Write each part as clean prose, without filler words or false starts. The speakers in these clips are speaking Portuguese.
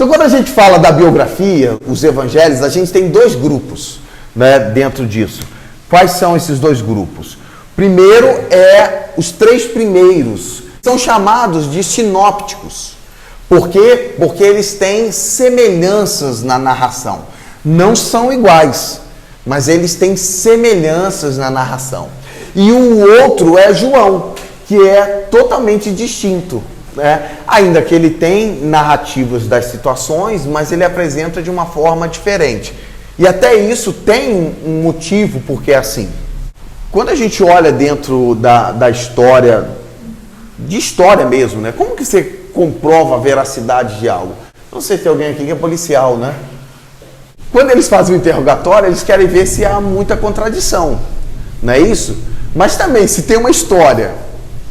Então, quando a gente fala da biografia, os evangelhos, a gente tem dois grupos, né, dentro disso. Quais são esses dois grupos? Primeiro é os três primeiros, são chamados de sinópticos. Por quê? Porque eles têm semelhanças na narração. Não são iguais, mas eles têm semelhanças na narração. E o outro é João, que é totalmente distinto, né? Ainda que ele tem narrativas das situações, mas ele apresenta de uma forma diferente. E até isso tem um motivo porque é assim. Quando a gente olha dentro da história, de história mesmo, né? Como que você comprova a veracidade de algo? Não sei se tem alguém aqui que é policial, né? Quando eles fazem o interrogatório, eles querem ver se há muita contradição, não é isso? Mas também, se tem uma história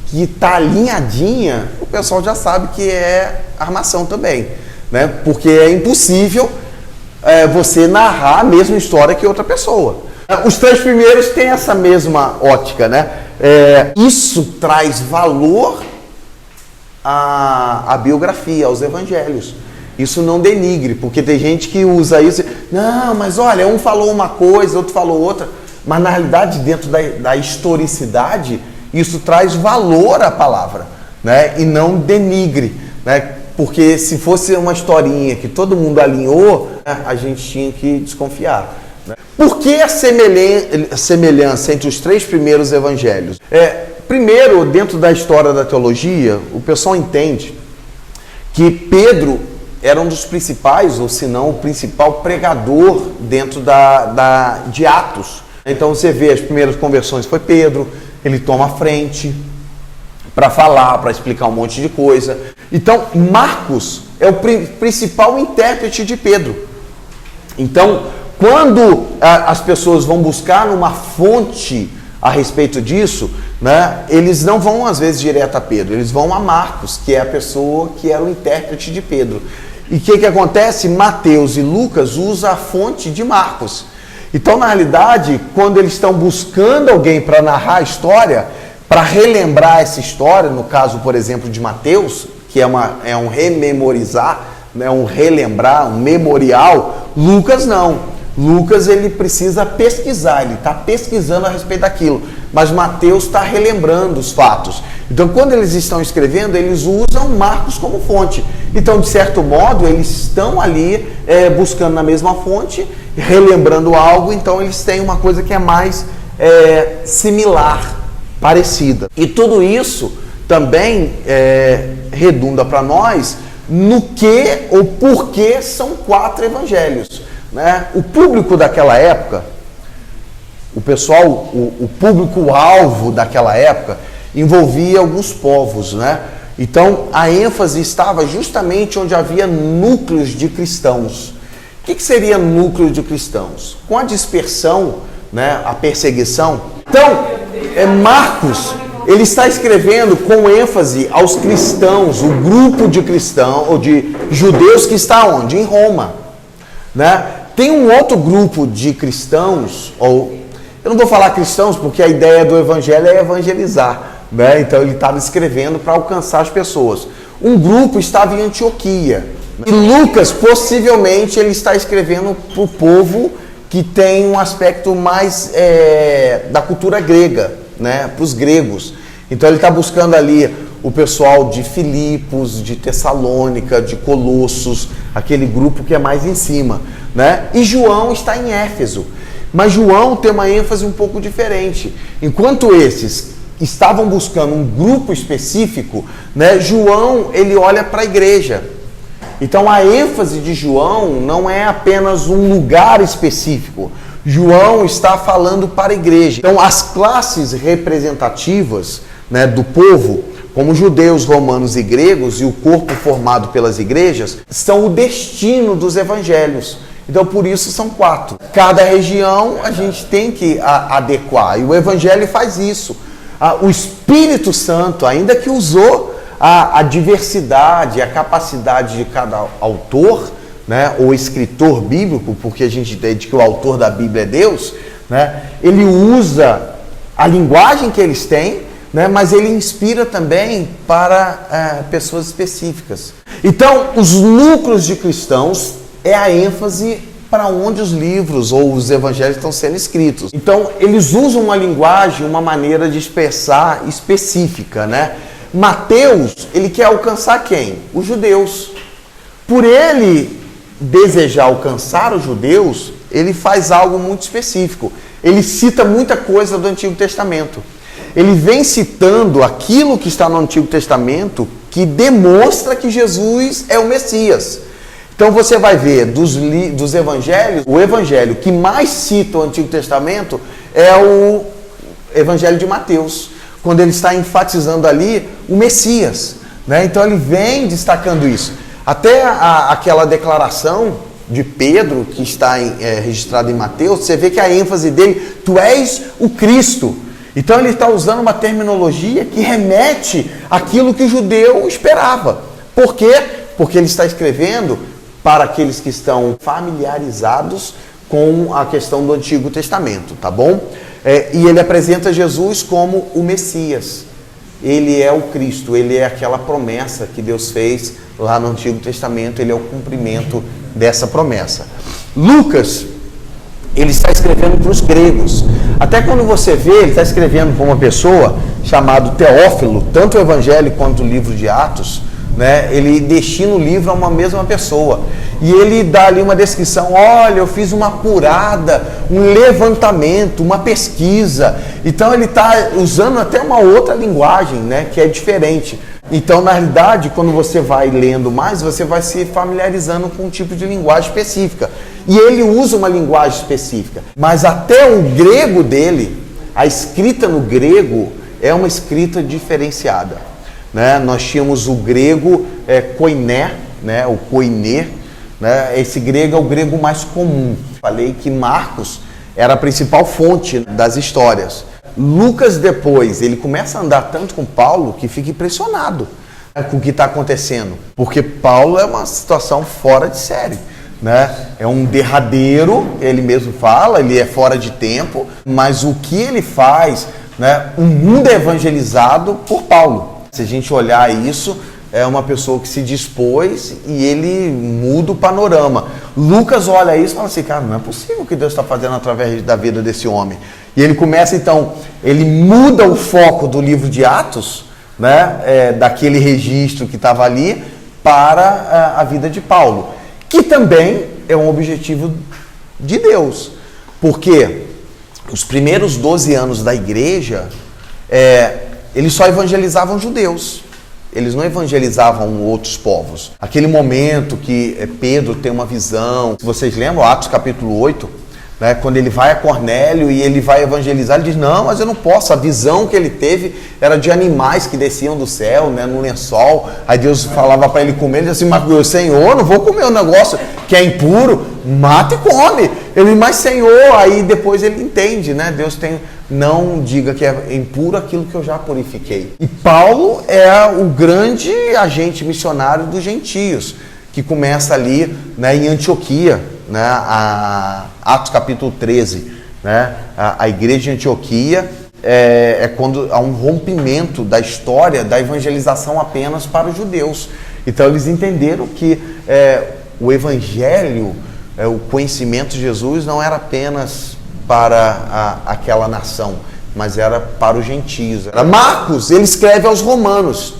que está alinhadinha, o pessoal já sabe que é armação também, né? Porque é impossível você narrar a mesma história que outra pessoa. Os três primeiros têm essa mesma ótica, né? Isso traz valor à biografia, aos evangelhos. Isso não denigre, porque tem gente que usa isso. Não, mas olha, um falou uma coisa, outro falou outra. Mas na realidade, dentro da historicidade, isso traz valor à palavra, né? E não denigre, né? Porque se fosse uma historinha que todo mundo alinhou, né, a gente tinha que desconfiar, né? Por que a semelhança entre os três primeiros evangelhos? Primeiro, dentro da história da teologia, o pessoal entende que Pedro era um dos principais, ou se não o principal pregador dentro de Atos. Então você vê as primeiras conversões foi Pedro, ele toma a frente para falar, para explicar um monte de coisa. Então Marcos é o principal intérprete de Pedro. Então quando as pessoas vão buscar uma fonte a respeito disso, né, eles não vão às vezes direto a Pedro, eles vão a Marcos, que é a pessoa que era o intérprete de Pedro. E o que acontece? Mateus e Lucas usam a fonte de Marcos. Então, na realidade, quando eles estão buscando alguém para narrar a história, para relembrar essa história, no caso, por exemplo, de Mateus, que é um rememorizar, né, um relembrar, um memorial, Lucas não. Lucas, ele precisa pesquisar, ele está pesquisando a respeito daquilo, mas Mateus está relembrando os fatos. Então, quando eles estão escrevendo, eles usam Marcos como fonte. Então, de certo modo, eles estão ali buscando na mesma fonte, relembrando algo, então eles têm uma coisa que é mais similar, parecida. E tudo isso também redunda para nós no que ou por que são 4 evangelhos. Né? O público daquela época, o pessoal, o público-alvo daquela época envolvia alguns povos, né? Então a ênfase estava justamente onde havia núcleos de cristãos. O que seria núcleo de cristãos? Com a dispersão, né, a perseguição. Então, Marcos, ele está escrevendo com ênfase aos cristãos, o grupo de cristãos, ou de judeus que está onde? Em Roma, né? Tem um outro grupo de cristãos, ou eu não vou falar cristãos porque a ideia do evangelho é evangelizar, né? Então ele estava escrevendo para alcançar as pessoas. Um grupo estava em Antioquia. E Lucas, possivelmente, ele está escrevendo para o povo que tem um aspecto mais da cultura grega, né? Para os gregos. Então ele está buscando ali o pessoal de Filipos, de Tessalônica, de Colossos, aquele grupo que é mais em cima, né? E João está em Éfeso. Mas João tem uma ênfase um pouco diferente. Enquanto esses estavam buscando um grupo específico, né, João, ele olha para a igreja. Então a ênfase de João não é apenas um lugar específico. João está falando para a igreja. Então as classes representativas, né, do povo, como judeus, romanos e gregos, e o corpo formado pelas igrejas, são o destino dos evangelhos. Então, por isso são 4. Cada região a gente tem que adequar. E o Evangelho faz isso. O Espírito Santo, ainda que usou a diversidade, a capacidade de cada autor, né, ou escritor bíblico, porque a gente entende que o autor da Bíblia é Deus, né, ele usa a linguagem que eles têm, né, mas ele inspira também para pessoas específicas. Então, os núcleos de cristãos é a ênfase para onde os livros ou os evangelhos estão sendo escritos. Então, eles usam uma linguagem, uma maneira de expressar específica, né? Mateus, ele quer alcançar quem? Os judeus. Por ele desejar alcançar os judeus, ele faz algo muito específico. Ele cita muita coisa do Antigo Testamento. Ele vem citando aquilo que está no Antigo Testamento que demonstra que Jesus é o Messias. Então você vai ver dos evangelhos, o evangelho que mais cita o Antigo Testamento é o Evangelho de Mateus, quando ele está enfatizando ali o Messias, né? Então ele vem destacando isso. Até aquela declaração de Pedro, que está registrada em Mateus, você vê que a ênfase dele, tu és o Cristo. Então ele está usando uma terminologia que remete àquilo que o judeu esperava. Por quê? Porque ele está escrevendo para aqueles que estão familiarizados com a questão do Antigo Testamento, tá bom? E ele apresenta Jesus como o Messias. Ele é o Cristo, ele é aquela promessa que Deus fez lá no Antigo Testamento, ele é o cumprimento dessa promessa. Lucas, ele está escrevendo para os gregos. Até quando você vê, ele está escrevendo para uma pessoa chamada Teófilo, tanto o Evangelho quanto o livro de Atos, né? Ele destina o livro a uma mesma pessoa. E ele dá ali uma descrição, olha, eu fiz uma apurada, um levantamento, uma pesquisa. Então ele está usando até uma outra linguagem, né, que é diferente. Então, na realidade, quando você vai lendo mais, você vai se familiarizando com um tipo de linguagem específica. E ele usa uma linguagem específica. Mas até o grego dele, a escrita no grego é uma escrita diferenciada, né? Nós tínhamos o grego koiné, né? O koiné, né? Esse grego é o grego mais comum. Falei que Marcos era a principal fonte das histórias. Lucas depois, ele começa a andar tanto com Paulo que fica impressionado com o que está acontecendo. Porque Paulo é uma situação fora de série, né? É um derradeiro, ele mesmo fala, ele é fora de tempo, mas o que ele faz, né? O mundo é evangelizado por Paulo. Se a gente olhar isso, é uma pessoa que se dispôs e ele muda o panorama. Lucas olha isso e fala assim, cara, não é possível o que Deus está fazendo através da vida desse homem. E ele começa então, ele muda o foco do livro de Atos, né, daquele registro que estava ali, para a vida de Paulo, que também é um objetivo de Deus, porque os primeiros 12 anos da igreja, eles só evangelizavam judeus. Eles não evangelizavam outros povos. Aquele momento que Pedro tem uma visão, se vocês lembram, Atos capítulo 8, né, quando ele vai a Cornélio e ele vai evangelizar, ele diz, não, mas eu não posso. A visão que ele teve era de animais que desciam do céu, né, no lençol. Aí Deus falava para ele comer, ele disse assim, mas Senhor, não vou comer um negócio que é impuro, mata e come. Ele, mas Senhor, aí depois ele entende, né, Deus tem... Não diga que é impuro aquilo que eu já purifiquei. E Paulo é o grande agente missionário dos gentios, que começa ali, né, em Antioquia, né, Atos capítulo 13. Né, a igreja de Antioquia é quando há um rompimento da história da evangelização apenas para os judeus. Então eles entenderam que o evangelho, o conhecimento de Jesus não era apenas para aquela nação, mas era para os gentios. Marcos, ele escreve aos romanos.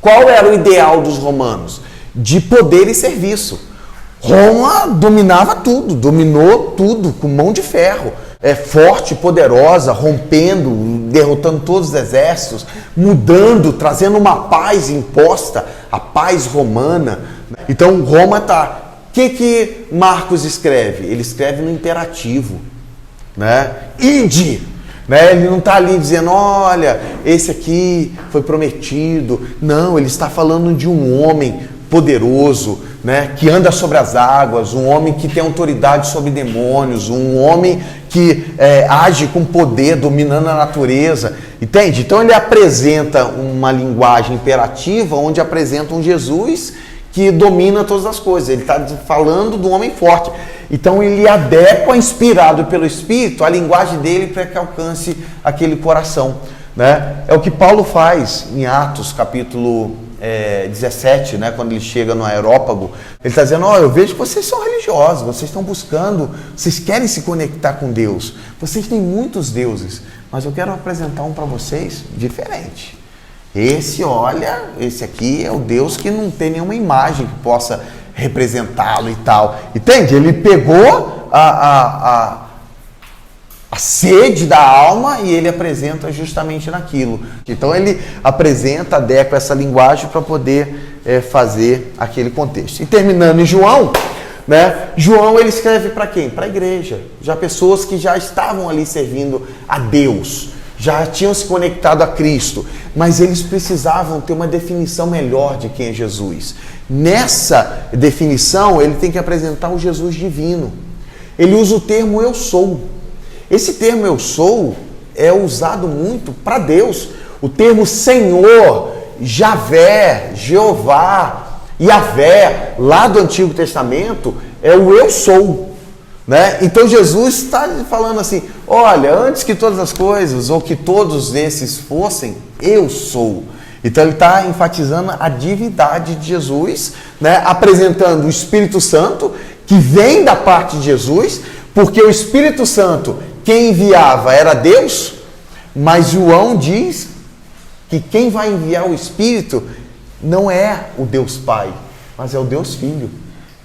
Qual era o ideal dos romanos? De poder e serviço. Roma dominava tudo, dominou tudo com mão de ferro. Forte, poderosa, rompendo, derrotando todos os exércitos, mudando, trazendo uma paz imposta, a paz romana. Então Roma está... O que Marcos escreve? Ele escreve no imperativo. Né? Ide, né? Ele não está ali dizendo, olha, esse aqui foi prometido. Não, ele está falando de um homem poderoso, né? Que anda sobre as águas, um homem que tem autoridade sobre demônios, um homem que age com poder, dominando a natureza, entende? Então ele apresenta uma linguagem imperativa, onde apresenta um Jesus que domina todas as coisas. Ele está falando do homem forte. Então ele adequa, inspirado pelo Espírito, a linguagem dele para que alcance aquele coração. Né? É o que Paulo faz em Atos capítulo 17, né, quando ele chega no Areópago, ele está dizendo, eu vejo que vocês são religiosos, vocês estão buscando, vocês querem se conectar com Deus, vocês têm muitos deuses, mas eu quero apresentar um para vocês diferente. Esse aqui é o Deus que não tem nenhuma imagem que possa representá-lo e tal. Entende? Ele pegou a sede da alma e ele apresenta justamente naquilo. Então ele apresenta, adequa essa linguagem para poder fazer aquele contexto. E terminando em João, né? João ele escreve para quem? Para a igreja. Já pessoas que já estavam ali servindo a Deus, já tinham se conectado a Cristo, mas eles precisavam ter uma definição melhor de quem é Jesus. Nessa definição, ele tem que apresentar o Jesus divino. Ele usa o termo eu sou. Esse termo eu sou é usado muito para Deus. O termo Senhor, Javé, Jeová, Yavé, lá do Antigo Testamento, é o eu sou. Né? Então Jesus está falando assim, olha, antes que todas as coisas, ou que todos esses fossem, eu sou. Então ele está enfatizando a divindade de Jesus, né? Apresentando o Espírito Santo, que vem da parte de Jesus, porque o Espírito Santo, quem enviava era Deus, mas João diz que quem vai enviar o Espírito não é o Deus Pai, mas é o Deus Filho.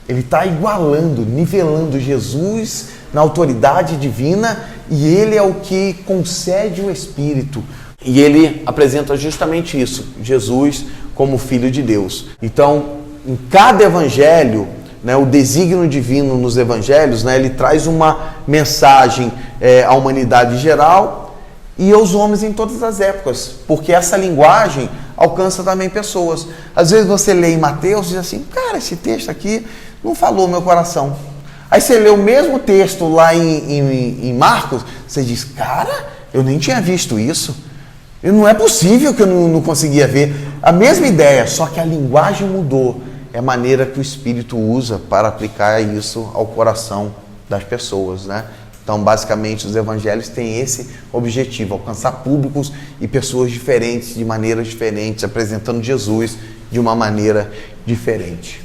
Ele está igualando, nivelando Jesus na autoridade divina e ele é o que concede o Espírito. E ele apresenta justamente isso, Jesus como Filho de Deus. Então, em cada evangelho, né, o desígnio divino nos evangelhos, né, ele traz uma mensagem à humanidade geral e aos homens em todas as épocas, porque essa linguagem alcança também pessoas. Às vezes você lê em Mateus e diz assim, cara, esse texto aqui não falou meu coração. Aí você lê o mesmo texto lá em Marcos, você diz, cara, eu nem tinha visto isso. E não é possível que eu não conseguia ver. A mesma ideia, só que a linguagem mudou. É a maneira que o Espírito usa para aplicar isso ao coração das pessoas, né? Então, basicamente, os evangelhos têm esse objetivo, alcançar públicos e pessoas diferentes, de maneiras diferentes, apresentando Jesus de uma maneira diferente.